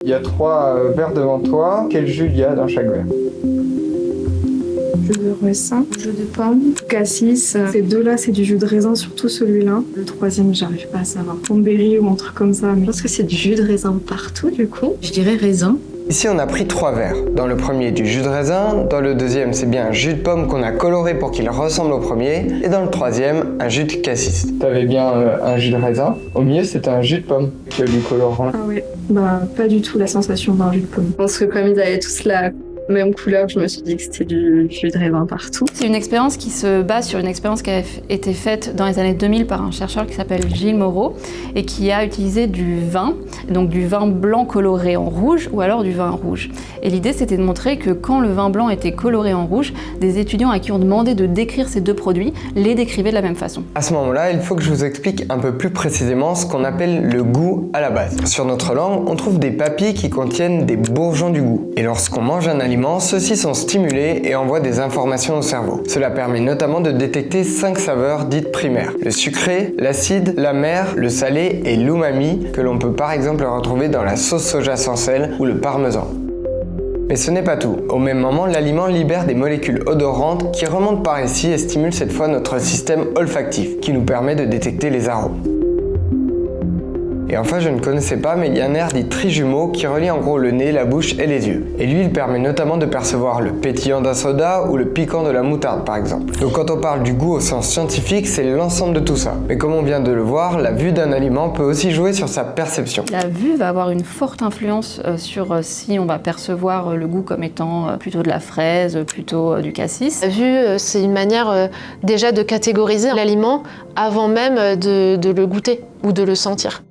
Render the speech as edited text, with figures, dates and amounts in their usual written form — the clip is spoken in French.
Il y a 3 verres devant toi. Quel jus il y a dans chaque verre? Jus de raisin, jus de pomme, cassis. Ces deux-là, c'est du jus de raisin, surtout celui-là. Le troisième, j'arrive pas à savoir. Pomberry ou un truc comme ça. Mais je pense que c'est du jus de raisin partout, du coup. Je dirais raisin. Ici, on a pris 3 verres. Dans le premier, du jus de raisin. Dans le deuxième, c'est bien un jus de pomme qu'on a coloré pour qu'il ressemble au premier. Et dans le troisième, un jus de cassis. T'avais bien un jus de raisin. Au milieu, c'était un jus de pomme qui a du colorant. Ah ouais, bah pas du tout la sensation d'un jus de pomme. Je pense que comme ils avaient tous la même couleur, je me suis dit que c'était du jus de raisin partout. C'est une expérience qui se base sur une expérience qui a été faite dans les années 2000 par un chercheur qui s'appelle Gilles Moreau et qui a utilisé du vin, donc du vin blanc coloré en rouge ou alors du vin rouge. Et l'idée, c'était de montrer que quand le vin blanc était coloré en rouge, des étudiants à qui on demandait de décrire ces deux produits les décrivaient de la même façon. À ce moment-là, il faut que je vous explique un peu plus précisément ce qu'on appelle le goût à la base. Sur notre langue, on trouve des papilles qui contiennent des bourgeons du goût. Et lorsqu'on mange un aliment, ceux-ci sont stimulés et envoient des informations au cerveau. Cela permet notamment de détecter 5 saveurs dites primaires. Le sucré, l'acide, l'amer, le salé et l'umami, que l'on peut par exemple retrouver dans la sauce soja sans sel ou le parmesan. Mais ce n'est pas tout. Au même moment, l'aliment libère des molécules odorantes qui remontent par ici et stimulent cette fois notre système olfactif, qui nous permet de détecter les arômes. Et enfin, je ne connaissais pas, mais il y a un nerf dit trijumeau qui relie en gros le nez, la bouche et les yeux. Et lui, il permet notamment de percevoir le pétillant d'un soda ou le piquant de la moutarde par exemple. Donc quand on parle du goût au sens scientifique, c'est l'ensemble de tout ça. Mais comme on vient de le voir, la vue d'un aliment peut aussi jouer sur sa perception. La vue va avoir une forte influence sur si on va percevoir le goût comme étant plutôt de la fraise, plutôt du cassis. La vue, c'est une manière déjà de catégoriser l'aliment avant même de le goûter ou de le sentir.